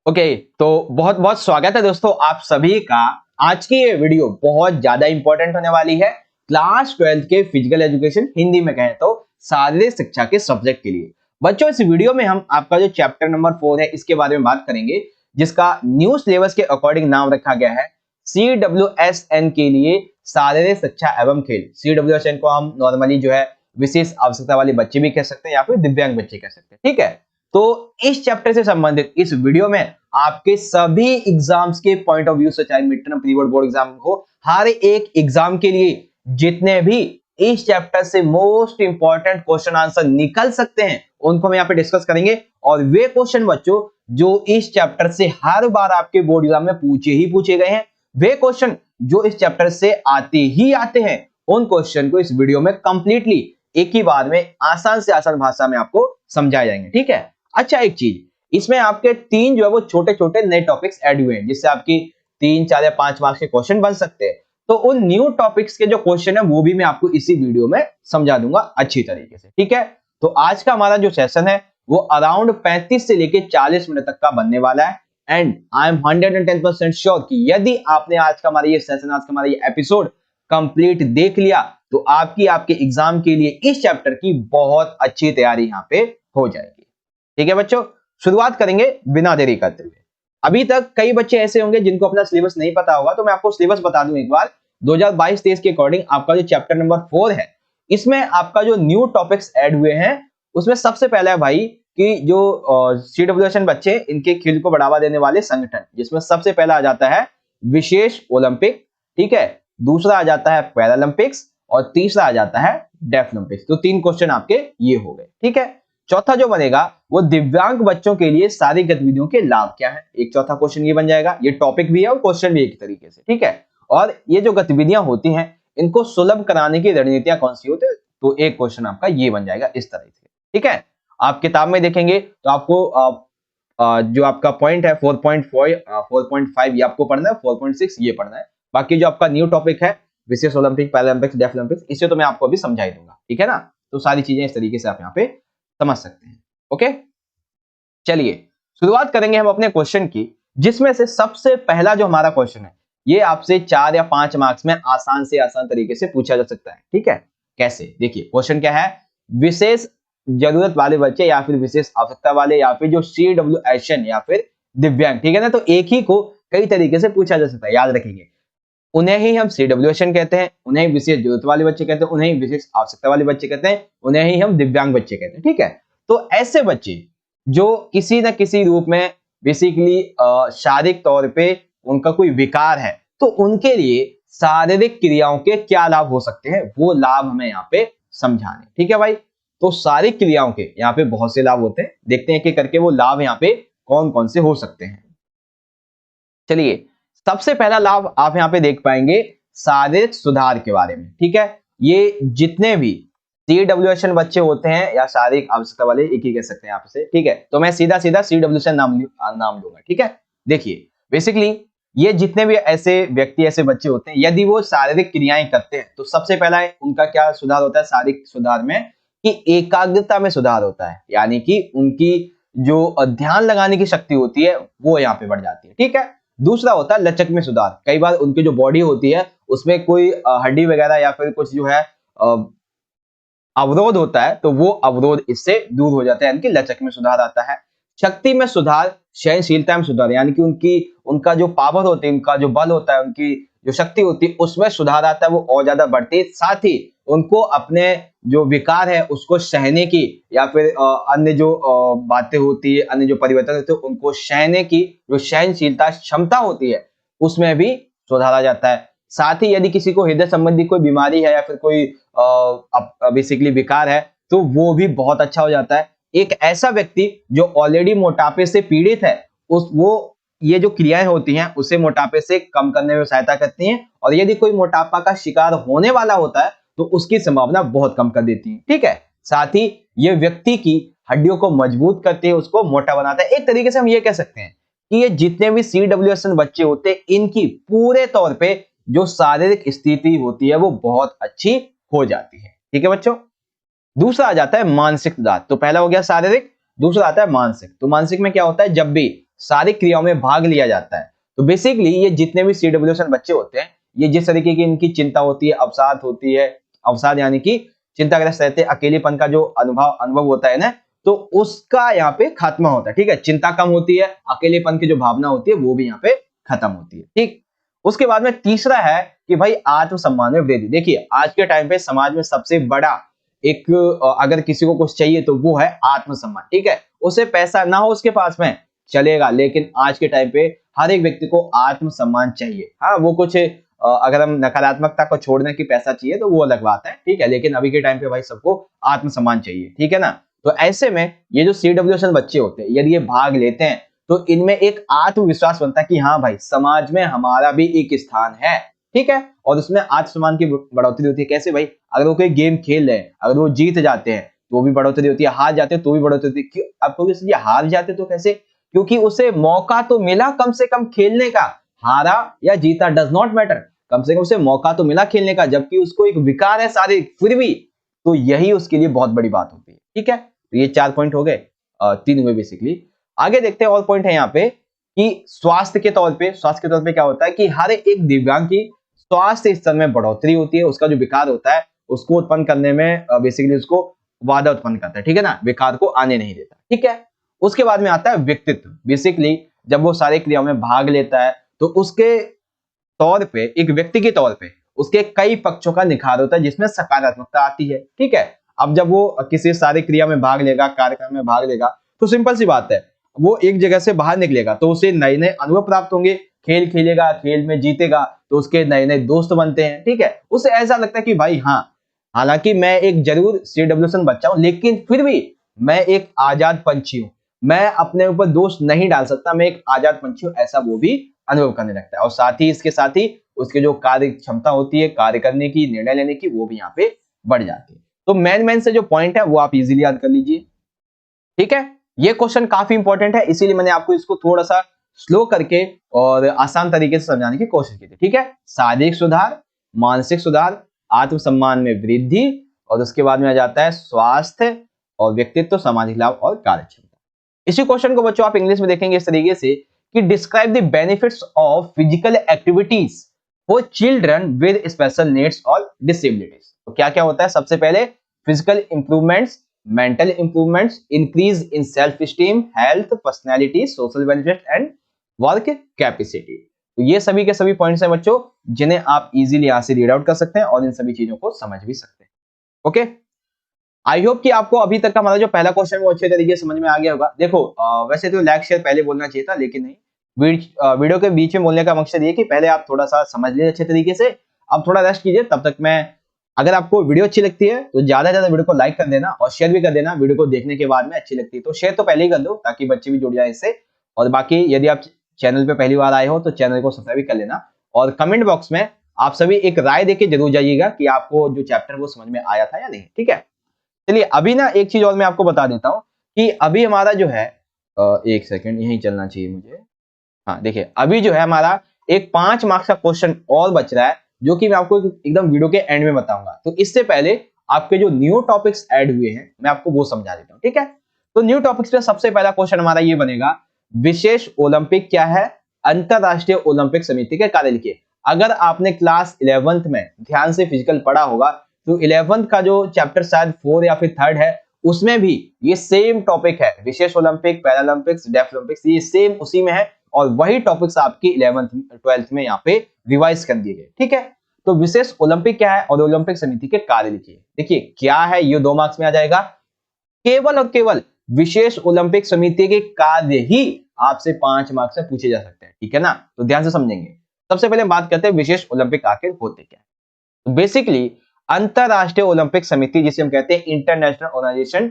Okay, तो बहुत बहुत स्वागत है दोस्तों आप सभी का। आज की ये वीडियो बहुत ज्यादा इंपॉर्टेंट होने वाली है क्लास 12 के फिजिकल एजुकेशन, हिंदी में कहें तो शारीरिक शिक्षा के सब्जेक्ट के लिए। बच्चों, इस वीडियो में हम आपका जो चैप्टर नंबर 4 है इसके बारे में बात करेंगे, जिसका न्यू सिलेबस के अकॉर्डिंग नाम रखा गया है CWSN के लिए शारीरिक शिक्षा एवं खेल। CWSN को हम नॉर्मली जो है विशेष आवश्यकता वाले बच्चे भी कह सकते हैं या फिर दिव्यांग बच्चे कह सकते हैं। ठीक है, तो इस चैप्टर से संबंधित इस वीडियो में आपके सभी एग्जाम्स के पॉइंट ऑफ व्यू से, चाहे mid term, pre board, board exam हो, हर एक एग्जाम के लिए जितने भी इस चैप्टर से मोस्ट इंपॉर्टेंट क्वेश्चन आंसर निकल सकते हैं उनको हम यहाँ पे डिस्कस करेंगे। और वे क्वेश्चन बच्चों जो इस चैप्टर से हर बार आपके बोर्ड एग्जाम में पूछे गए हैं, वे क्वेश्चन जो इस चैप्टर से आते हैं, उन क्वेश्चन को इस वीडियो में कंप्लीटली एक ही बार में आसान से आसान भाषा में आपको समझाए जाएंगे। ठीक है, अच्छा एक चीज, इसमें आपके 3 जो है वो छोटे छोटे नए टॉपिक्स ऐड हुए हैं, जिससे आपकी 3, 4 या 5 मार्क्स के क्वेश्चन बन सकते हैं। तो उन न्यू टॉपिक्स के जो क्वेश्चन है वो भी मैं आपको इसी वीडियो में समझा दूंगा अच्छी तरीके से। ठीक है, तो आज का हमारा जो सेशन है वो अराउंड 35 से लेके 40 मिनट तक का बनने वाला है। एंड आई एम 110% श्योर कि यदि आपने आज का हमारा ये सेशन, आज का हमारा ये एपिसोड कंप्लीट देख लिया तो आपके एग्जाम के लिए इस चैप्टर की बहुत अच्छी तैयारी यहाँ पे हो जाएगी। ठीक है बच्चों, शुरुआत करेंगे बिना देरी करते हुए। अभी तक कई बच्चे ऐसे होंगे जिनको अपना सिलेबस नहीं पता होगा, तो मैं आपको सिलेबस बता दूं एक बार। 2022-23 के अकॉर्डिंग आपका जो चैप्टर नंबर 4 है, इसमें आपका जो न्यू टॉपिक्स ऐड हुए हैं उसमें सबसे पहला है भाई कि जो CWSN बच्चे, इनके खेल को बढ़ावा देने वाले संगठन, जिसमें सबसे पहला आ जाता है विशेष ओलंपिक। ठीक है, दूसरा आ जाता है पैरालंपिक्स और तीसरा आ जाता है डेफलिम्पिक्स। तो 3 क्वेश्चन आपके ये हो गए। ठीक है, चौथा जो बनेगा वो दिव्यांग बच्चों के लिए शारीरिक गतिविधियों के लाभ क्या है, एक चौथा क्वेश्चन ये बन जाएगा। ये टॉपिक भी है और क्वेश्चन भी एक तरीके से। ठीक है, और ये जो गतिविधियां होती हैं इनको सुलभ कराने की रणनीतियां कौन सी होती है, तो एक क्वेश्चन आपका ये बन जाएगा इस तरह से। ठीक है, आप किताब में देखेंगे तो आपको जो आपका पॉइंट है 4.4 4.5 ये आपको पढ़ना है, 4.6 ये पढ़ना है। बाकी जो आपका न्यू टॉपिक है विशेष ओलंपिक, पैरालंपिक्स, डेफलिम्पिक्स, इसे तो मैं आपको अभी समझा ही दूंगा। ठीक है ना, तो सारी चीजें इस तरीके से आप यहाँ पे समझ सकते हैं। ओके, चलिए शुरुआत करेंगे हम अपने क्वेश्चन की, जिसमें से सबसे पहला जो हमारा क्वेश्चन है ये आपसे 4 या 5 मार्क्स में आसान से आसान तरीके से पूछा जा सकता है। ठीक है, कैसे, देखिए क्वेश्चन क्या है, विशेष जरूरत वाले बच्चे या फिर विशेष आवश्यकता वाले या फिर जो CWSN या फिर दिव्यांग, ठीक है ना, तो एक ही को कई तरीके से पूछा जा सकता है, याद रखेंगे। उन्हें ही हम CWSN कहते हैं, उन्हें विशेष जरूरत वाले बच्चे कहते हैं, उन्हें विशेष आवश्यकता वाले बच्चे कहते हैं, उन्हें ही हम दिव्यांग बच्चे कहते हैं। ठीक है, तो ऐसे बच्चे जो किसी न किसी रूप में बेसिकली शारीरिक तौर पे उनका कोई विकार है, तो उनके लिए शारीरिक क्रियाओं के क्या लाभ हो सकते हैं, वो लाभ हमें यहाँ पे समझाने। ठीक है भाई, तो शारीरिक क्रियाओं के यहाँ पे बहुत से लाभ होते हैं, देखते हैं कि करके वो लाभ यहाँ पे कौन कौन से हो सकते हैं। चलिए, सबसे पहला लाभ आप यहाँ पे देख पाएंगे शारीरिक सुधार के बारे में। ठीक है, ये जितने भी CWSN बच्चे होते हैं या शारीरिक आवश्यकता वाले, एक ही कह सकते हैं आप इसे। ठीक है, तो मैं सीधा सीधा CWSN नाम लूंगा। ठीक है, देखिए बेसिकली ये जितने भी ऐसे व्यक्ति, ऐसे बच्चे होते हैं, यदि वो शारीरिक क्रियाएं करते हैं तो सबसे पहला उनका क्या सुधार होता है शारीरिक सुधार में, कि एकाग्रता में सुधार होता है, यानी कि उनकी जो ध्यान लगाने की शक्ति होती है वो यहाँ पे बढ़ जाती है। ठीक है, दूसरा होता है लचक में सुधार। कई बार उनकी जो बॉडी होती है उसमें कोई हड्डी वगैरह या फिर कुछ जो है अवरोध होता है, तो वो अवरोध इससे दूर हो जाता है, यानी कि लचक में सुधार आता है। शक्ति में सुधार, सहनशीलता में सुधार, यानी कि उनका जो पावर होती है, उनका जो बल होता है, उनकी जो शक्ति होती है उसमें सुधार आता है, वो और ज्यादा बढ़ती है। साथ ही उनको अपने जो विकार है उसको सहने की या फिर अन्य जो बातें होती है, अन्य जो परिवर्तन होते हैं उनको सहने की जो सहनशीलता क्षमता होती है उसमें भी सुधारा जाता है। साथ ही यदि किसी को हृदय संबंधी कोई बीमारी है या फिर कोई बेसिकली विकार है तो वो भी बहुत अच्छा हो जाता है। एक ऐसा व्यक्ति जो ऑलरेडी मोटापे से पीड़ित है, ये जो क्रियाएं होती हैं उसे मोटापे से कम करने में सहायता करती हैं, और यदि कोई मोटापा का शिकार होने वाला होता है तो उसकी संभावना बहुत कम कर देती है। ठीक है, साथ ही ये व्यक्ति की हड्डियों को मजबूत करती है, उसको मोटा बनाता है। एक तरीके से हम ये कह सकते हैं कि ये जितने भी CWSN बच्चे होते हैं इनकी पूरे तौर पे जो शारीरिक स्थिति होती है वो बहुत अच्छी हो जाती है। ठीक है बच्चों, दूसरा आ जाता है मानसिक सुधार। तो पहला हो गया शारीरिक, दूसरा आता है मानसिक। तो मानसिक में क्या होता है, जब भी सारी क्रियाओं में भाग लिया जाता है। तो बेसिकली ये जितने भी CWSN बच्चे होते हैं, ये जिस तरीके की इनकी चिंता होती है, अवसाद होती है, अवसाद यानी कि चिंताग्रस्त रहते हैं, अकेलेपन का जो अनुभव होता है ना, तो उसका यहाँ पे खात्मा होता है। ठीक है, चिंता कम होती है, अकेलेपन की जो भावना होती है वो भी यहाँ पे खत्म होती है। ठीक, उसके बाद में तीसरा है कि भाई आत्मसम्मान में वृद्धि। देखिए आज के टाइम पे समाज में सबसे बड़ा एक अगर किसी को कुछ चाहिए तो वो है आत्मसम्मान। ठीक है, उसे पैसा ना हो उसके पास में चलेगा, लेकिन आज के टाइम पे हर एक व्यक्ति को आत्मसम्मान चाहिए। हाँ, वो कुछ अगर हम नकारात्मकता को छोड़ने की पैसा चाहिए तो वो अलग बात है। ठीक है, लेकिन अभी के टाइम पे भाई सबको आत्मसम्मान चाहिए। ठीक है ना, तो ऐसे में ये जो CWSN बच्चे होते हैं, यदि ये भाग लेते हैं तो इनमें एक आत्मविश्वास बनता है कि हाँ भाई समाज में हमारा भी एक स्थान है। ठीक है, और उसमें आत्मसम्मान की बढ़ोतरी होती है। कैसे भाई, अगर वो कोई गेम खेल रहे हैं, अगर वो जीत जाते हैं तो भी बढ़ोतरी होती है, हार जाते हैं तो भी बढ़ोतरी होती है। क्यों? आपको ये हार जाते तो कैसे? क्योंकि उसे मौका तो मिला कम से कम खेलने का, हारा या जीता डज नॉट मैटर, कम से कम उसे मौका तो मिला खेलने का, जबकि उसको एक विकार है शारीरिक फिर भी, तो यही उसके लिए बहुत बड़ी बात होती है। ठीक है, तो ये 4 पॉइंट हो गए, 3 हुए बेसिकली। आगे देखते हैं और पॉइंट है यहाँ पे कि स्वास्थ्य के तौर पे क्या होता है कि हर एक दिव्यांग की स्वास्थ्य स्तर में बढ़ोतरी होती है। उसका जो विकार होता है उसको उत्पन्न करने में बेसिकली उसको बाधा उत्पन्न करता है। ठीक है ना, विकार को आने नहीं देता। ठीक है, उसके बाद में आता है व्यक्तित्व। बेसिकली जब वो सारे क्रियाओं में भाग लेता है तो उसके तौर पे, एक व्यक्ति के तौर पे उसके कई पक्षों का निखार होता है जिसमें सकारात्मकता आती है। ठीक है, अब जब वो किसी सारी क्रिया में भाग लेगा, कार्यक्रम में भाग लेगा, तो सिंपल सी बात है वो एक जगह से बाहर निकलेगा तो उसे नए नए अनुभव प्राप्त होंगे। खेल खेलेगा, खेल में जीतेगा तो उसके नए नए दोस्त बनते हैं। ठीक है, उसे ऐसा लगता है कि भाई हाँ, हालांकि मैं एक जरूर CWSN बच्चा हूं, लेकिन फिर भी मैं एक आजाद पंछी हूं, मैं अपने ऊपर दोष नहीं डाल सकता, मैं एक आजाद पंछी हूं, ऐसा वो भी अनुभव करने लगता है। और साथ ही इसके साथ ही उसके जो कार्य क्षमता होती है, कार्य करने की, निर्णय लेने की, वो भी यहाँ पे बढ़ जाती है। तो मेन से जो पॉइंट है वो आप इजीली याद कर लीजिए। ठीक है, ये क्वेश्चन काफी इंपॉर्टेंट है, इसीलिए मैंने आपको इसको थोड़ा सा स्लो करके और आसान तरीके से समझाने की कोशिश की थी। ठीक है, शारीरिक सुधार, मानसिक सुधार, आत्मसम्मान में वृद्धि, और उसके बाद में आ जाता है स्वास्थ्य और व्यक्तित्व, सामाजिक लाभ और कार्यक्षमता। इसी क्वेश्चन को बच्चों आप इंग्लिश में देखेंगे इस तरीके से कि describe the benefits of physical activities for children with special needs और डिसेबिलिटीज। तो क्या क्या होता है? सबसे पहले physical improvements, mental improvements, increase in self esteem, health, personality, social benefit and work capacity. तो ये सभी के सभी पॉइंट्स हैं बच्चों जिन्हें आप इजीली यहां से रीड आउट कर सकते हैं और इन सभी चीजों को समझ भी सकते हैं। ओके, आई होप कि आपको अभी तक का हमारा जो पहला क्वेश्चन वो अच्छे तरीके से समझ में आ गया होगा। देखो वैसे तो लाइक शेयर पहले बोलना चाहिए था, लेकिन नहीं, वीडियो के बीच में बोलने का मकसद ये कि पहले आप थोड़ा सा समझ लीजिए अच्छे तरीके से, अब थोड़ा रेस्ट कीजिए। तब तक मैं, अगर आपको वीडियो अच्छी लगती है तो ज्यादा से ज्यादा वीडियो को लाइक कर देना और शेयर भी कर देना। वीडियो को देखने के बाद में अच्छी लगती है तो शेयर तो पहले ही कर दो ताकि बच्चे भी जुड़ जाए इससे। और बाकी यदि आप चैनल पे पहली बार आए हो तो चैनल को सब्सक्राइब भी कर लेना, और कमेंट बॉक्स में आप सभी एक राय देके जरूर जाइएगा कि आपको जो चैप्टर वो समझ में आया था या नहीं। ठीक है, चलिए अभी ना एक चीज और मैं आपको बता देता हूं कि अभी हमारा जो है, एक सेकंड यहीं चलना चाहिए मुझे। हाँ देखिए, अभी जो है हमारा एक 5 मार्क्स का क्वेश्चन और बच रहा है जो कि मैं आपको एकदम वीडियो के एंड में बताऊंगा। तो इससे पहले आपके जो न्यू टॉपिक्स ऐड हुए हैं मैं आपको वो समझा देता हूं। ठीक है, तो न्यू टॉपिक्स में सबसे पहला क्वेश्चन हमारा ये बनेगा, विशेष ओलंपिक क्या है? अंतरराष्ट्रीय ओलंपिक समिति के कार्य लिखिए। अगर आपने क्लास 11th में ध्यान से फिजिकल पढ़ा होगा तो 11th का जो चैप्टर शायद 4 या फिर 3rd है उसमें भी ये सेम टॉपिक है, विशेष ओलंपिक, पैरालंपिक्स, डेफ ओलंपिक्स, ये सेम उसी में है और वही टॉपिक्स आपकी 11th 12th में यहाँ पे रिवाइज कर दिए गए। ठीक है, तो विशेष ओलंपिक क्या है और ओलंपिक समिति के कार्य लिखिए। देखिए क्या है, ये 2 मार्क्स में आ जाएगा। केवल और केवल विशेष ओलंपिक समिति के कार्य ही आपसे 5 मार्क्स में पूछे जा सकते हैं। ठीक है ना, तो ध्यान से समझेंगे। सबसे पहले बात करते हैं विशेष ओलंपिक आखिर होते क्या है। बेसिकली अंतरराष्ट्रीय ओलंपिक समिति, जिसे हम कहते हैं इंटरनेशनल ऑर्गेनाइजेशन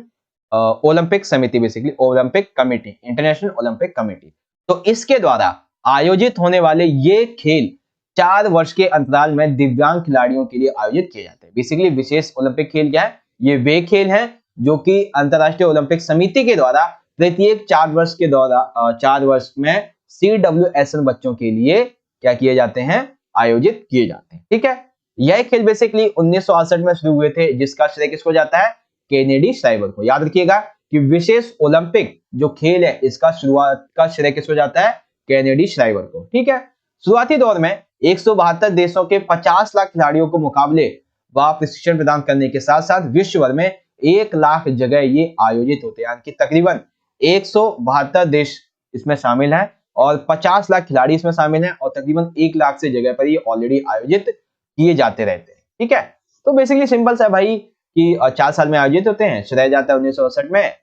ओलंपिक समिति, basically Olympic committee, international Olympic committee, तो इसके द्वारा आयोजित होने वाले ये खेल 4 वर्ष के अंतराल में दिव्यांग खिलाड़ियों के लिए आयोजित किए जाते हैं। बेसिकली विशेष ओलंपिक खेल क्या है? ये वे खेल हैं जो कि अंतरराष्ट्रीय ओलंपिक समिति के द्वारा प्रत्येक 4 वर्ष के दौरान 4 वर्ष में CWSN बच्चों के लिए क्या किए जाते हैं? आयोजित किए जाते हैं। ठीक है, यह खेल बेसिकली 1968 में शुरू हुए थे, जिसका श्रेय किसको जाता है? केनेडी श्राइबर को। याद रखिएगा कि विशेष ओलंपिक जो खेल है इसका शुरुआत का श्रेय किसको जाता है? केनेडी श्राइवर को। ठीक है, शुरुआती दौर में 172 देशों के 50 लाख खिलाड़ियों को मुकाबले व प्रशिक्षण प्रदान करने के साथ साथ विश्व भर में 1 लाख जगह ये आयोजित होते हैं, यानी कि तकरीबन 172 देश इसमें शामिल हैं और 50 लाख खिलाड़ी इसमें शामिल हैं और तकरीबन 1 लाख से जगह पर ये ऑलरेडी आयोजित किए जाते रहते हैं। ठीक है, तो बेसिकली सिंपल सा है भाई कि 4 साल में आयोजित होते हैं। श्रेय जाता है 1968 में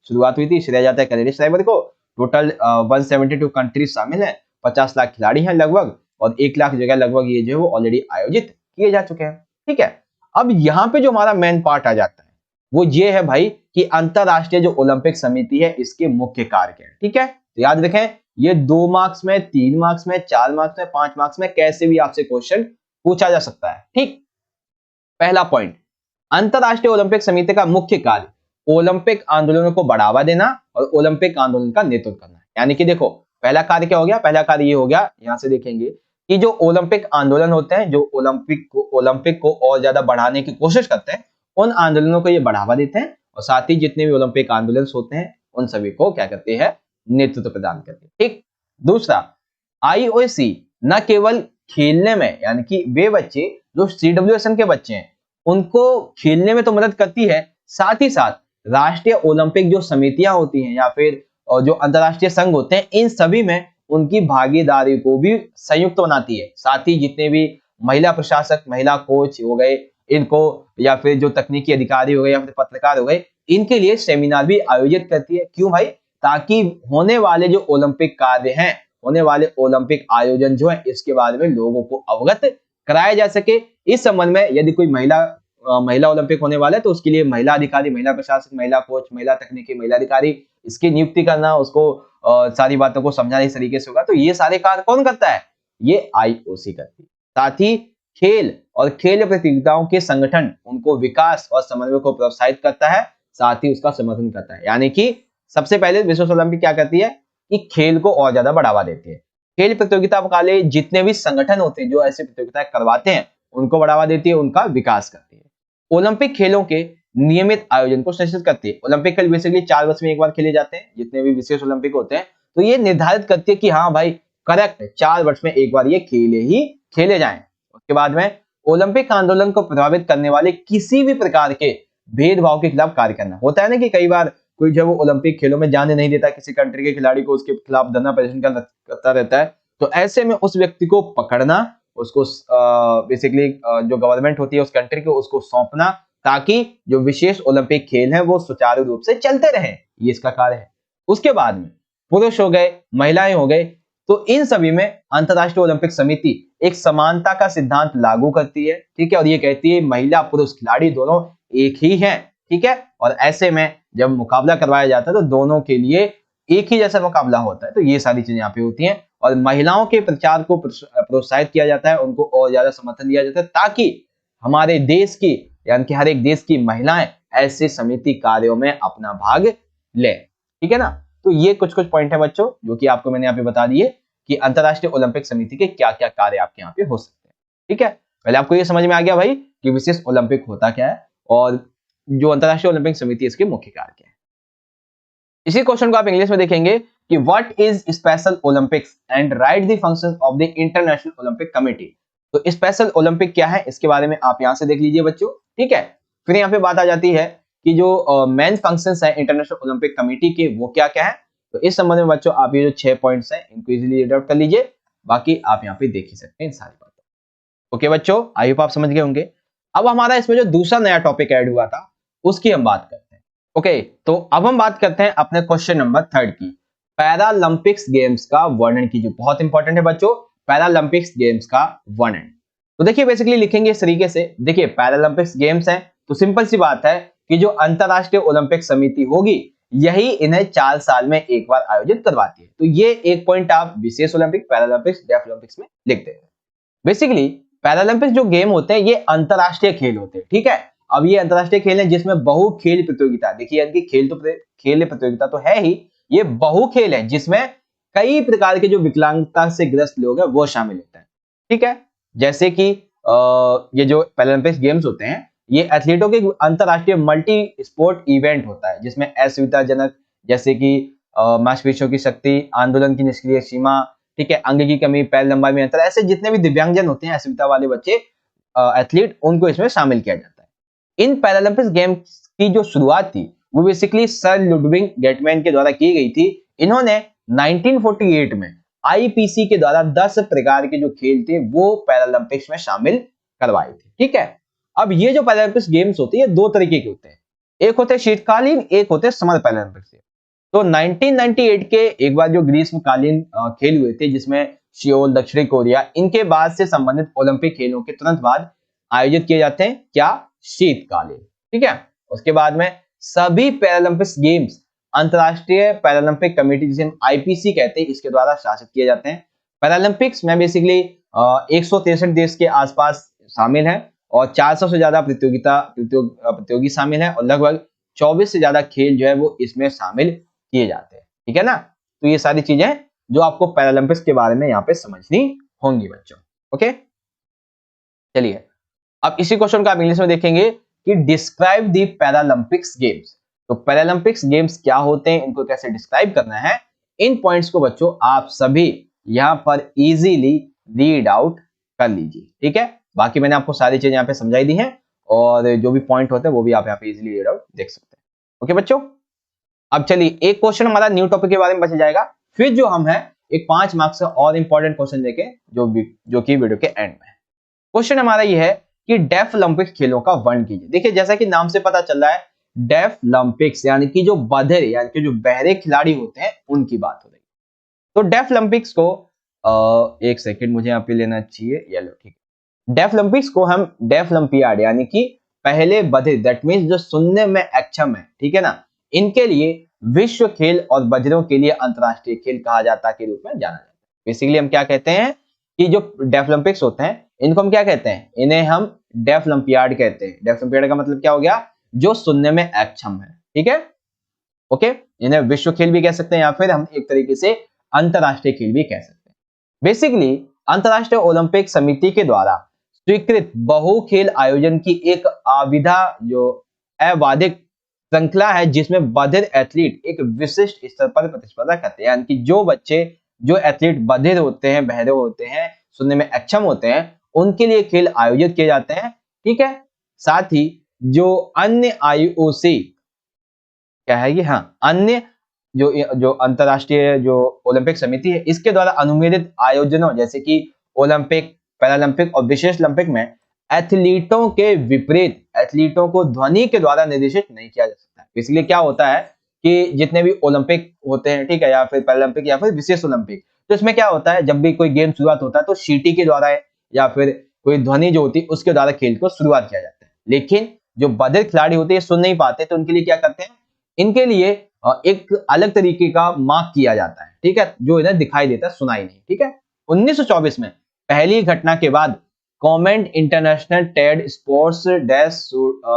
शुरुआत हुई थी, श्रेय जाता है केनेडी श्राइवर को। टोटल 172 कंट्रीज शामिल हैं, 50 लाख खिलाड़ी हैं लगभग और 1 लाख जगह लगभग ये जो है वो ऑलरेडी आयोजित किए जा चुके हैं। ठीक है, अब यहाँ पे जो हमारा मेन पार्ट आ जाता है वो ये है भाई कि अंतरराष्ट्रीय जो ओलंपिक समिति है इसके मुख्य कार्य क्या है। ठीक है, तो याद रखें ये 2 मार्क्स में, 3 मार्क्स में, 4 मार्क्स में, 5 मार्क्स में कैसे भी आपसे क्वेश्चन पूछा जा सकता है। ठीक, पहला पॉइंट, अंतरराष्ट्रीय ओलंपिक समिति का मुख्य कार्य ओलंपिक आंदोलनों को बढ़ावा देना और ओलंपिक आंदोलन का नेतृत्व करना। यानी कि देखो पहला कार्य क्या हो गया? पहला कार्य ये हो गया, यहां से देखेंगे कि जो ओलंपिक आंदोलन होते हैं, जो ओलंपिक को और ज्यादा बढ़ाने की कोशिश करते हैं, उन आंदोलनों को ये बढ़ावा देते हैं और साथ ही जितने भी ओलंपिक आंदोलन होते हैं उन सभी को क्या करते हैं? नेतृत्व प्रदान करते हैं। ठीक, दूसरा, आईओसी न केवल खेलने में, यानी कि वे बच्चे जो CWSN के बच्चे हैं उनको खेलने में तो मदद करती है, साथ ही साथ राष्ट्रीय ओलंपिक जो समितियां होती हैं या फिर जो अंतरराष्ट्रीय संघ होते हैं इन सभी में उनकी भागीदारी को भी संयुक्त बनाती है। साथ ही जितने भी महिला प्रशासक, महिला कोच हो गए इनको, या फिर जो तकनीकी अधिकारी हो गए या फिर पत्रकार हो गए, इनके लिए सेमिनार भी आयोजित करती है। क्यों भाई? ताकि होने वाले जो ओलंपिक कार्य हैं, होने वाले ओलंपिक आयोजन जो है इसके बारे में लोगों को अवगत कराया जा सके। इस संबंध में यदि कोई महिला ओलंपिक होने वाला है तो उसके लिए महिला अधिकारी, महिला प्रशासक, महिला कोच, महिला तकनीकी, महिला अधिकारी इसकी नियुक्ति करना, उसको सारी बातों को समझाने इस तरीके से होगा। तो ये सारे कार्य कौन करता है? ये आईओसी करती है। साथ ही खेल और खेल प्रतियोगिताओं के संगठन उनको विकास और समन्वय को प्रोत्साहित करता है, साथ ही उसका समर्थन करता है। यानी कि सबसे पहले विश्व ओलंपिक क्या करती है कि खेल को और ज्यादा बढ़ावा देती है। खेल प्रतियोगिता वाले जितने भी संगठन होते हैं जो ऐसी प्रतियोगिताएं करवाते हैं उनको बढ़ावा देती है, उनका विकास करती है। ओलंपिक खेलों के नियमित आयोजन को सुनिश्चित करती है। ओलंपिक खेल बेसिकली 4 वर्ष में एक बार खेले जाते हैं, जितने भी विशेष ओलंपिक होते हैं, तो ये निर्धारित करती है कि हाँ भाई करेक्ट 4 वर्ष में एक बार ये खेले जाएं। उसके बाद में ओलंपिक आंदोलन को प्रभावित करने वाले किसी भी प्रकार के भेदभाव के खिलाफ कार्य करना। होता है ना कि कई बार कोई जब वो ओलंपिक खेलों में जाने नहीं देता किसी कंट्री के खिलाड़ी को, उसके खिलाफ धरना प्रदर्शन करता रहता है, तो ऐसे में उस व्यक्ति को पकड़ना, उसको बेसिकली जो गवर्नमेंट होती है उस कंट्री को उसको सौंपना, ताकि जो विशेष ओलंपिक खेल हैं वो सुचारू रूप से चलते रहें, ये इसका कार्य है। उसके बाद में पुरुष हो गए, महिलाएं हो गए, तो इन सभी में अंतरराष्ट्रीय ओलंपिक समिति एक समानता का सिद्धांत लागू करती है। ठीक है, और ये कहती है महिला पुरुष खिलाड़ी दोनों एक ही हैं। ठीक है, और ऐसे में जब मुकाबला करवाया जाता है तो दोनों के लिए एक ही जैसा मुकाबला होता है। तो ये सारी चीजें यहाँ पे होती हैं और महिलाओं के प्रचार को प्रोत्साहित किया जाता है, उनको और ज्यादा समर्थन दिया जाता है, ताकि हमारे देश की, यानी कि हर एक देश की महिलाएं ऐसे समिति कार्यों में अपना भाग ले। ठीक है ना, तो ये कुछ पॉइंट है बच्चों जो कि आपको मैंने यहाँ पे बता दिए कि अंतरराष्ट्रीय ओलंपिक समिति के क्या क्या कार्य आपके यहाँ पे हो सकते हैं। ठीक है, पहले आपको ये समझ में आ गया भाई कि विशेष ओलंपिक होता क्या है और जो अंतरराष्ट्रीय ओलंपिक समिति इसके मुख्य कार्य क्या है। इसी क्वेश्चन को आप इंग्लिश में देखेंगे कि what is special Olympics and right the functions of the international Olympic committee. तो स्पेशल ओलंपिक क्या है इसके बारे में आप यहां से देख लीजिए बच्चों। ठीक है, फिर यहाँ पे बात आ जाती है कि जो मेन फंक्शंस है इंटरनेशनल ओलंपिक कमेटी के वो क्या क्या है। तो इस संबंध में बच्चों आप ये जो 6 पॉइंट्स हैं इनको इजीली रीड आउट कर लीजिए, बाकी आप यहाँ पे देख ही सकते हैं इन सारी बातों। ओके बच्चों, आई होप आप समझ गए होंगे। अब हमारा इसमें जो दूसरा नया टॉपिक ऐड हुआ था उसकी हम बात करते हैं। ओके, तो अब हम बात करते हैं अपने क्वेश्चन नंबर 3 की, पैरालंपिक्स गेम्स का वर्णन की, जो बहुत इंपॉर्टेंट है बच्चों, पैरालंपिक्स गेम्स का वर्णन। तो देखिए बेसिकली लिखेंगे इस तरीके से, देखिए पैरालंपिक्स गेम्स हैं तो सिंपल सी बात है कि जो अंतरराष्ट्रीय ओलंपिक समिति होगी यही इन्हें 4 साल में एक बार आयोजित करवाती है। तो ये एक पॉइंट आप विशेष ओलंपिक, पैरालंपिक्स, डेफ ओलंपिक्स में लिख देते हैं। बेसिकली पैरालंपिक्स जो गेम होते हैं ये अंतरराष्ट्रीय खेल होते हैं। ठीक है, अब ये अंतरराष्ट्रीय खेल है जिसमें बहु खेल प्रतियोगिता, देखिए यानी कि खेल प्रतियोगिता तो है ही, ये बहु खेल है जिसमें कई प्रकार के जो विकलांगता से ग्रस्त लोग हैं वो शामिल होते हैं। ठीक है, जैसे कि ये जो पैरालंपिक्स गेम्स होते हैं ये एथलीटों के अंतरराष्ट्रीय मल्टी स्पोर्ट इवेंट होता है जिसमें असुविधाजनक जैसे कि मांसपेशियों की शक्ति, आंदोलन की निष्क्रिय सीमा, ठीक है, अंग की कमी, पैर लंबाई में अंतर, ऐसे जितने भी दिव्यांगजन होते हैं, असुविधा वाले बच्चे एथलीट, उनको इसमें शामिल किया जाता है। इन पैरालंपिक्स गेम्स की जो शुरुआत थी वो बेसिकली सर लुडविग गेटमैन के द्वारा की गई थी। इन्होंने 1948 में आईपीसी के द्वारा 10 प्रकार के जो खेल थे वो पैरालंपिक्स में शामिल करवाए थे। ठीक है, अब ये जो पैरालंपिक्स गेम्स होते हैं ये दो तरीके के होते हैं, एक होते हैं शीतकालीन, एक होते हैं समर पैरालंपिक्स। तो 1998 के एक बार जो ग्रीष्मकालीन खेल हुए थे जिसमें सियोल, दक्षिणी कोरिया, इनके बाद से संबंधित ओलंपिक खेलों के तुरंत बाद आयोजित किए जाते हैं क्या, शीतकालीन। ठीक है, उसके बाद में सभी पैरालंपिक्स गेम्स अंतरराष्ट्रीय पैरालंपिक कमेटी जिसे हम आईपीसी कहते हैं इसके द्वारा शासित किए जाते हैं। पैरालंपिक्स में बेसिकली 163 देश के आसपास शामिल हैं और 400 से ज्यादा प्रतियोगी शामिल हैं और लगभग 24 से ज्यादा खेल जो है वो इसमें शामिल किए जाते हैं। ठीक है ना, तो ये सारी चीजें जो आपको पैरालंपिक्स के बारे में यहाँ पे समझनी होंगी बच्चों। ओके, चलिए अब इसी क्वेश्चन को आप इंग्लिश में देखेंगे कि डिस्क्राइब दी पैरालंपिक्स गेम्स। तो पैरालंपिक्स गेम्स क्या होते हैं, इनको कैसे डिस्क्राइब करना है, इन पॉइंट्स को बच्चों आप सभी यहां पर इजीली रीड आउट कर लीजिए। ठीक है, बाकी मैंने आपको सारी चीजें यहाँ पे समझाई दी हैं और जो भी पॉइंट होते हैं वो भी आप यहाँ पे इजीली रीड आउट देख सकते हैं। ओके बच्चों, अब चलिए एक क्वेश्चन हमारा न्यू टॉपिक के बारे में बच जाएगा, फिर जो हम है एक 5 मार्क्स का और इंपॉर्टेंट क्वेश्चन देखे जो कि वीडियो के एंड में। क्वेश्चन हमारा ये है कि डेफ ओलंपिक खेलों का वर्णन कीजिए। देखिए जैसा कि नाम से पता चल रहा है डेफ ओलंपिक्स यानी कि जो बधिर यानी कि जो बहरे खिलाड़ी होते हैं उनकी बात हो रही है। तो डेफ ओलंपिक्स को एक सेकंड मुझे यहाँ पे लेना चाहिए, ये लो, ठीक है। डेफ ओलंपिक्स को हम डेफ ओलंपियाड यानी कि पहले बधिर, दैट मींस जो सुनने में अक्षम है, ठीक है ना, इनके लिए विश्व खेल और बधिरों के लिए अंतरराष्ट्रीय खेल कहा जाता के रूप में जाना जाता है। बेसिकली हम क्या कहते हैं कि जो डेफ ओलंपिक्स होते हैं इनको हम क्या कहते हैं, इन्हें हम डेफ ओलंपियाड कहते हैं। डेफ ओलंपियाड का मतलब क्या हो गया, जो सुनने में अक्षम है। ठीक है, ओके, इन्हें विश्व खेल भी कह सकते हैं या फिर हम एक तरीके से अंतरराष्ट्रीय खेल भी कह सकते हैं। बेसिकली अंतरराष्ट्रीय ओलंपिक समिति के द्वारा स्वीकृत बहु खेल आयोजन की एक आविदा जो अबाधित श्रृंखला है जिसमें बधिर एथलीट एक विशिष्ट स्तर पर प्रतिस्पर्धा करते हैं, यानी कि जो बच्चे जो एथलीट बधिर होते हैं, बहरे होते हैं, सुनने में अक्षम होते हैं, उनके लिए खेल आयोजित किए जाते हैं। ठीक है, साथ ही जो अन्य आईओसी क्या है ये, हाँ, अन्य जो अंतरराष्ट्रीय जो ओलंपिक समिति है इसके द्वारा अनुमोदित आयोजनों जैसे कि ओलंपिक, पैरालंपिक और विशेष ओलंपिक में एथलीटों के विपरीत एथलीटों को ध्वनि के द्वारा निर्देशित नहीं किया जा सकता। इसलिए क्या होता है कि जितने भी ओलंपिक होते हैं, ठीक है, या फिर पैरालंपिक या फिर विशेष ओलंपिक, तो इसमें क्या होता है जब भी कोई गेम शुरुआत होता है तो सीटी के द्वारा या फिर कोई ध्वनि जो होती है उसके द्वारा खेल को शुरुआत किया जाता है। लेकिन जो बधिर खिलाड़ी होते हैं सुन नहीं पाते तो उनके लिए क्या करते हैं, इनके लिए एक अलग तरीके का मार्क किया जाता है, ठीक है, जो इन्हें दिखाई देता है, सुनाई नहीं। ठीक है, 1924 में पहली घटना के बाद कॉमेंट इंटरनेशनल टेड स्पोर्ट्स डैश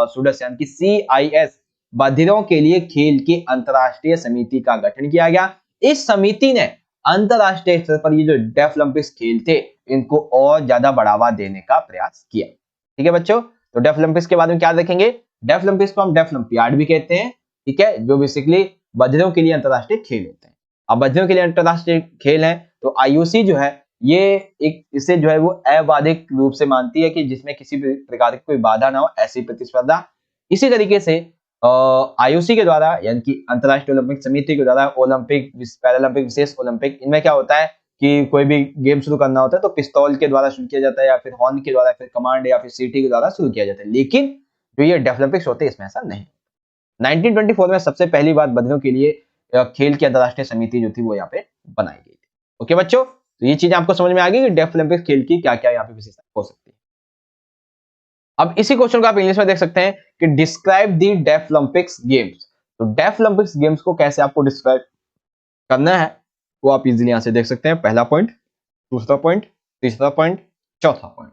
सुडस यानी कि CIS बधिरों के लिए खेल की अंतरराष्ट्रीय समिति का गठन किया गया। इस समिति ने अंतरराष्ट्रीय स्तर पर ये जो डेफ ओलंपिक्स खेल थे इनको और ज्यादा बढ़ावा देने का प्रयास किया। ठीक है बच्चों, तो डेफ ओलंपिक्स के बारे में क्या देखेंगे, डेफ ओलंपिक्स को हम डेफ ओलंपियाड भी कहते हैं। ठीक है, जो बेसिकली बधिरों के लिए अंतरराष्ट्रीय खेल होते हैं। अब बधिरों के लिए अंतरराष्ट्रीय खेल है तो IOC जो है ये एक इसे जो है वो अबाधित रूप से मानती है कि जिसमें किसी भी प्रकार की कोई बाधा ना हो, ऐसी प्रतिस्पर्धा। इसी तरीके से IOC के द्वारा यानी कि अंतरराष्ट्रीय ओलंपिक समिति के द्वारा ओलंपिक, पैरालंपिक, विशेष ओलंपिक, इनमें क्या होता है कि कोई भी गेम शुरू करना होता है तो पिस्तौल के द्वारा शुरू किया जाता है या फिर हॉर्न के द्वारा या फिर कमांड या फिर सीटी के द्वारा शुरू किया जाता है। लेकिन जो ये डेफ ओलंपिक्स होते हैं इसमें ऐसा नहीं। 1924 में सबसे पहली बार बधिरों के लिए खेल की अंतरराष्ट्रीय समिति जो थी वो यहाँ पे बनाई गई थी। ओके बच्चों, तो ये चीजें आपको समझ में आ गई कि डेफ ओलंपिक्स खेल की क्या क्या यहाँ पे विशेषता हो सकती है। अब इसी क्वेश्चन को आप इंग्लिश में देख सकते हैं कि describe the deaf Olympics games. तो डेफ ओलंपिक्स गेम्स को कैसे आपको डिस्क्राइब करना है वो आप इजीली यहां से देख सकते हैं। पहला पॉइंट, दूसरा पॉइंट, तीसरा पॉइंट, चौथा पॉइंट।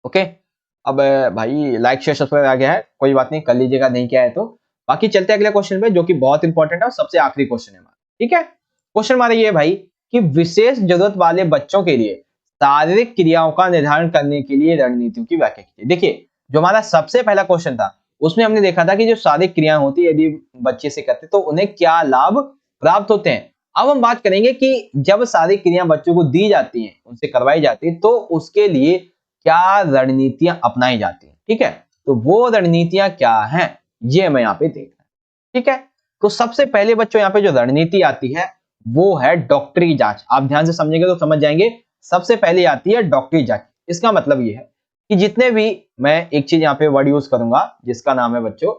ओके, अब भाई लाइक शेयर सब्सक्राइब आ गया है, कोई बात नहीं, कर लीजिएगा नहीं किया है तो। बाकी चलते हैं अगले क्वेश्चन पे जो कि बहुत इंपॉर्टेंट है और सबसे आखिरी क्वेश्चन है हमारा। ठीक है, क्वेश्चन हमारा ये है भाई कि विशेष जरूरत वाले बच्चों के लिए शारीरिक क्रियाओं का निर्धारण करने के लिए रणनीतियों की व्याख्या कीजिए। देखिए जो हमारा सबसे पहला क्वेश्चन था उसमें हमने देखा था कि जो शारीरिक क्रियाएं होती है यदि बच्चे से करते तो उन्हें क्या लाभ प्राप्त होते हैं। अब हम बात करेंगे कि जब शारीरिक क्रिया बच्चों को दी जाती हैं, उनसे करवाई जाती है, तो उसके लिए क्या रणनीतियां अपनाई जाती हैं। ठीक है, तो वो रणनीतियां क्या हैं ये हमें यहाँ पे देखना है। ठीक है, तो सबसे पहले बच्चों यहाँ पे जो रणनीति आती है वो है डॉक्टरी जांच। आप ध्यान से समझेंगे तो समझ जाएंगे। सबसे पहले आती है डॉक्टरी जांच। इसका मतलब ये है कि जितने भी, मैं एक चीज यहाँ पे वर्ड यूज करूंगा जिसका नाम है बच्चों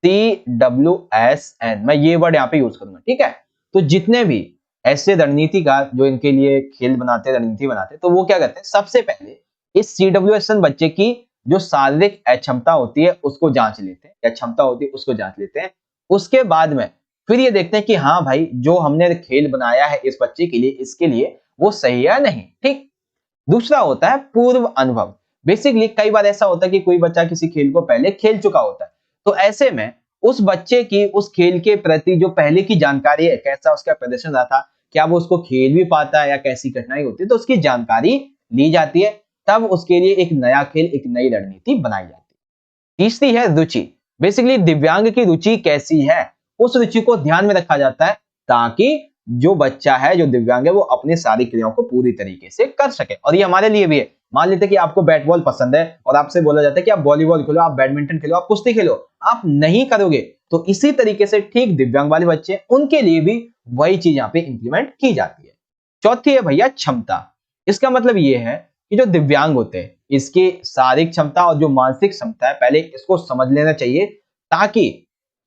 CWSN, मैं ये वर्ड यहाँ पे यूज करूंगा। ठीक है, तो जितने भी ऐसे रणनीतिकार जो इनके लिए खेल बनाते हैं, रणनीति बनाते हैं, तो वो क्या करते हैं, सबसे पहले इस CWSN बच्चे की जो शारीरिक अक्षमता होती है उसको जांच लेते हैं, या क्षमता होती है उसको जांच लेते हैं। उसके बाद में फिर ये देखते हैं कि हाँ भाई जो हमने खेल बनाया है इस बच्चे के लिए, इसके लिए वो सही है या नहीं। ठीक, दूसरा होता है पूर्व अनुभव। बेसिकली कई बार ऐसा होता है कि कोई बच्चा किसी खेल को पहले खेल चुका होता है, तो ऐसे में उस बच्चे की उस खेल के प्रति जो पहले की जानकारी है, कैसा उसका प्रदर्शन रहा था, क्या वो उसको खेल भी पाता है या कैसी कठिनाई होती है, तो उसकी जानकारी ली जाती है। तब उसके लिए एक नया खेल, एक नई रणनीति बनाई जाती है। तीसरी है रुचि। बेसिकली दिव्यांग की रुचि कैसी है, उस रुचि को ध्यान में रखा जाता है ताकि जो बच्चा है, जो दिव्यांग है, वो अपनी सारी क्रियाओं को पूरी तरीके से कर सके। और ये हमारे लिए भी है। मान लेते हैं कि आपको बैट बॉल पसंद है और आपसे बोला जाता है कि आप वॉलीबॉल खेलो, आप बैडमिंटन खेलो, आप कुश्ती खेलो, आप नहीं करोगे, तो इसी तरीके से ठीक दिव्यांग वाले बच्चे, उनके लिए भी वही चीज यहाँ पे इंप्लीमेंट की जाती है। चौथी है भैया क्षमता। इसका मतलब ये है कि जो दिव्यांग होते हैं, इसकी शारीरिक क्षमता और जो मानसिक क्षमता है, पहले इसको समझ लेना चाहिए, ताकि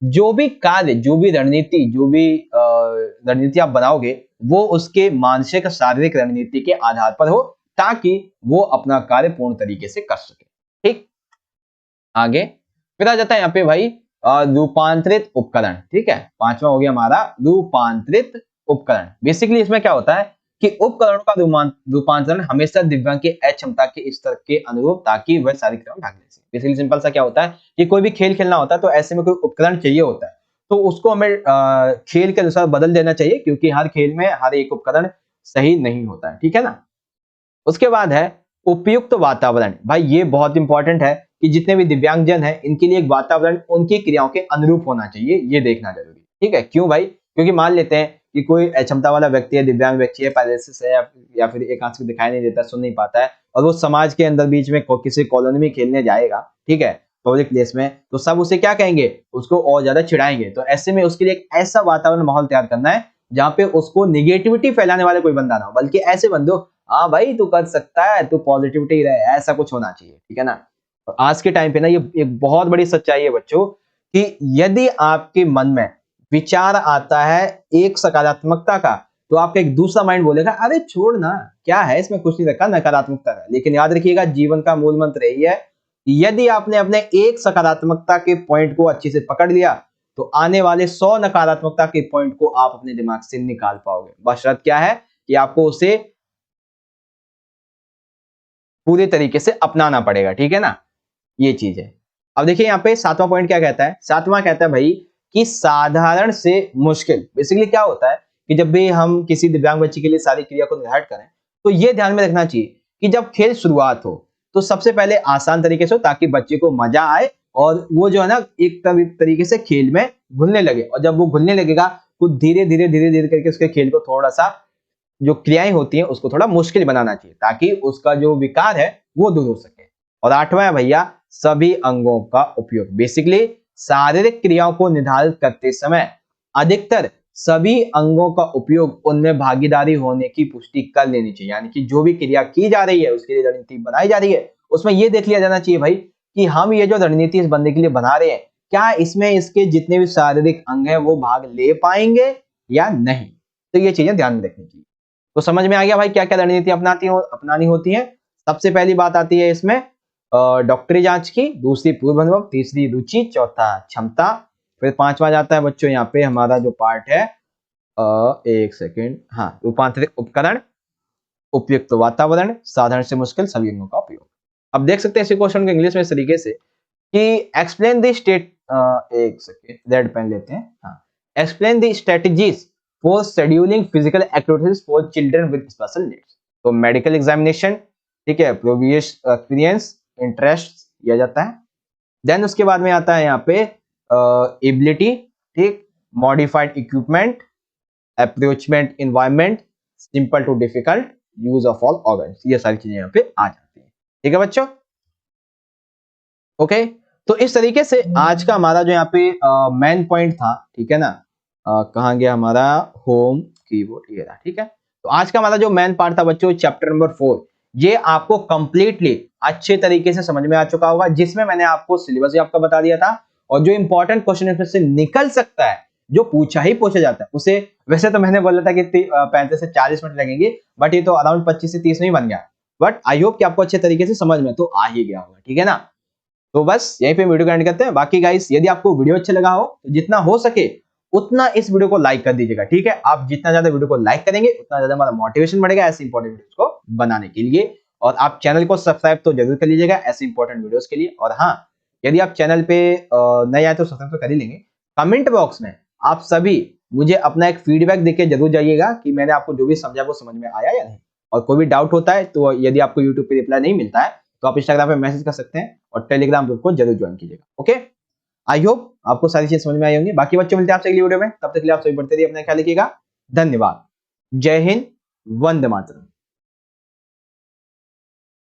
जो भी कार्य, जो भी रणनीति, जो भी रणनीति आप बनाओगे वो उसके मानसिक शारीरिक रणनीति के आधार पर हो, ताकि वो अपना कार्य पूर्ण तरीके से कर सके। ठीक, आगे फिर आ जाता है यहाँ पे भाई रूपांतरित उपकरण। ठीक है, पांचवा हो गया हमारा रूपांतरित उपकरण। बेसिकली इसमें क्या होता है कि उपकरणों का रूपांतरण हमेशा दिव्यांग की अक्षमता के स्तर के अनुरूप, ताकि वह सारी क्रियाएं भाग ले सके। बेसिकली सिंपल सा क्या होता है कि कोई भी खेल खेलना होता है तो ऐसे में कोई उपकरण चाहिए होता है, तो उसको हमें खेल के अनुसार बदल देना चाहिए, क्योंकि हर खेल में हर एक उपकरण सही नहीं होता है। ठीक है ना। उसके बाद है उपयुक्त वातावरण। भाई ये बहुत इंपॉर्टेंट है कि जितने भी दिव्यांगजन हैं इनके लिए एक वातावरण उनकी क्रियाओं के अनुरूप होना चाहिए, ये देखना जरूरी। ठीक है, क्यों भाई, क्योंकि मान लेते हैं कि कोई अक्षमता वाला व्यक्ति है, दिव्यांग व्यक्ति है, पैरालिसिस है, या फिर एक आंख से दिखाई नहीं देता, सुन नहीं पाता है, और वो समाज के अंदर बीच में किसी कॉलोनी में खेलने जाएगा, ठीक है, पब्लिक प्लेस में, तो सब उसे क्या कहेंगे, उसको और ज्यादा चिढ़ाएंगे। तो ऐसे में उसके लिए एक ऐसा वातावरण, माहौल तैयार करना है जहाँ पे उसको निगेटिविटी फैलाने वाले कोई बंदा ना हो, बल्कि ऐसे बंदो, हाँ भाई तू कर सकता है, तू पॉजिटिविटी रहे, ऐसा कुछ होना चाहिए। ठीक है ना। और आज के टाइम पे ना ये एक बहुत बड़ी सच्चाई है बच्चों, कि यदि आपके मन में विचार आता है एक सकारात्मकता का, तो आपका एक दूसरा माइंड बोलेगा अरे छोड़ ना, क्या है इसमें, कुछ नहीं रखा नकारात्मकता का। लेकिन याद रखिएगा, जीवन का मूल मंत्र यही है, यदि आपने अपने एक सकारात्मकता के पॉइंट को अच्छे से पकड़ लिया, तो आने वाले 100 नकारात्मकता के पॉइंट को आप अपने दिमाग से निकाल पाओगे। बस शर्त क्या है कि आपको उसे पूरे तरीके से अपनाना पड़ेगा। ठीक है ना, ये चीज है। अब देखिए यहाँ पे सातवां पॉइंट क्या कहता है, सातवां कहता है भाई कि साधारण से मुश्किल। बेसिकली क्या होता है कि जब भी हम किसी दिव्यांग बच्चे के लिए सारी क्रिया को निर्धारित करें, तो ये ध्यान में रखना चाहिए कि जब खेल शुरुआत हो तो सबसे पहले आसान तरीके से हो, ताकि बच्चे को मजा आए और वो जो है ना एक तरीके से खेल में घुलने लगे। और जब वो घुलने लगेगा तो धीरे धीरे धीरे धीरे करके उसके खेल को थोड़ा सा, जो क्रियाएं होती हैं उसको थोड़ा मुश्किल बनाना चाहिए, ताकि उसका जो विकार है वो दूर हो सके। और आठवां है भैया सभी अंगों का उपयोग। बेसिकली शारीरिक क्रियाओं को निर्धारित करते समय अधिकतर सभी अंगों का उपयोग, उनमें भागीदारी होने की पुष्टि कर लेनी चाहिए। यानी कि जो भी क्रिया की जा रही है, उसके लिए रणनीति बनाई जा रही है, उसमें यह देख लिया जाना चाहिए भाई कि हम ये जो रणनीति इस बंदे के लिए बना रहे हैं, क्या इसमें इसके जितने भी शारीरिक अंग हैं वो भाग ले पाएंगे या नहीं। तो ये चीजें ध्यान में रखनी चाहिए। तो समझ में आ गया भाई क्या क्या रणनीति अपनानी होती है। सबसे पहली बात आती है इसमें डॉक्टरी जांच की, दूसरी पूर्व अनुभव, तीसरी रुचि, चौथा क्षमता, फिर पांचवा जाता है बच्चों यहाँ पे हमारा जो पार्ट है, एक सेकेंड, हाँ, रूपांतरित उपकरण, उपयुक्त वातावरण, साधारण से मुश्किल, सभी अंगों का उपयोग। अब देख सकते हैं इसी क्वेश्चन को इंग्लिश में इस तरीके से कि एक्सप्लेन द स्टेट, एक सेकेंड रेड पेन लेते हैं, हाँ, explain the strategies for scheduling physical activities for children with special needs. तो मेडिकल एग्जामिनेशन, ठीक है, प्रीवियस एक्सपीरियंस, इंटरेस्ट, किया जाता है। देन उसके बाद में आता है यहाँ पे एबिलिटी, ठीक, modified equipment, approachment environment, simple to difficult, use of all organs, ये सारी चीजें यहाँ पे आ जाती है। ठीक है बच्चों, ओके। तो इस तरीके से आज का हमारा जो यहाँ पे मेन पॉइंट था, ठीक है ना, कहाँ गया हमारा होम कीबोर्ड, ये रहा, ठीक है। तो आज का हमारा जो मेन पार्ट था बच्चों, चैप्टर नंबर 4, ये आपको कंप्लीटली अच्छे तरीके से समझ में आ चुका होगा, जिसमें मैंने आपको सिलेबस भी आपका बता दिया था और जो इंपॉर्टेंट क्वेश्चन इसमें से निकल सकता है, जो पूछा जाता है उसे, वैसे तो मैंने बोला था कि 35 से 40 मिनट लगेंगे, बट ये तो अराउंड 25 से 30 में ही बन गया। बट आई होप कि आपको अच्छे तरीके से समझ में तो आ ही गया होगा, ठीक है ना। तो बस यहीं पे वीडियो को एंड करते हैं। बाकी गाइस, यदि आपको वीडियो अच्छा लगा हो तो जितना हो सके उतना इस वीडियो को लाइक कर दीजिएगा, ठीक है। आप जितना ज्यादा वीडियो को लाइक करेंगे उतना ज्यादा हमारा मोटिवेशन बढ़ेगा ऐसे इंपॉर्टेंट वीडियोस को बनाने के लिए। और आप चैनल को सब्सक्राइब तो जरूर कर लीजिएगा ऐसे इंपॉर्टेंट वीडियोस के लिए। और हाँ, यदि आप चैनल पे नए आए तो सब्सक्राइब तो कर ही लेंगे। कमेंट बॉक्स में आप सभी मुझे अपना एक फीडबैक देके जरूर जाइएगा कि मैंने आपको जो भी समझा वो समझ में आया या नहीं। और कोई भी डाउट होता है तो यदि आपको यूट्यूब पे रिप्लाई नहीं मिलता है तो आप इंस्टाग्राम पे मैसेज कर सकते हैं और टेलीग्राम ग्रुप को जरूर ज्वाइन कीजिएगा। ओके, आई होप आपको सारी चीज समझ में आई होंगी। बाकी बच्चों मिलते हैं आपसे अगली वीडियो में, तब तक के लिए आप सभी बढ़ते रहिए, अपना ख्याल रखिएगा। धन्यवाद, जय हिंद, वंदे मातरम।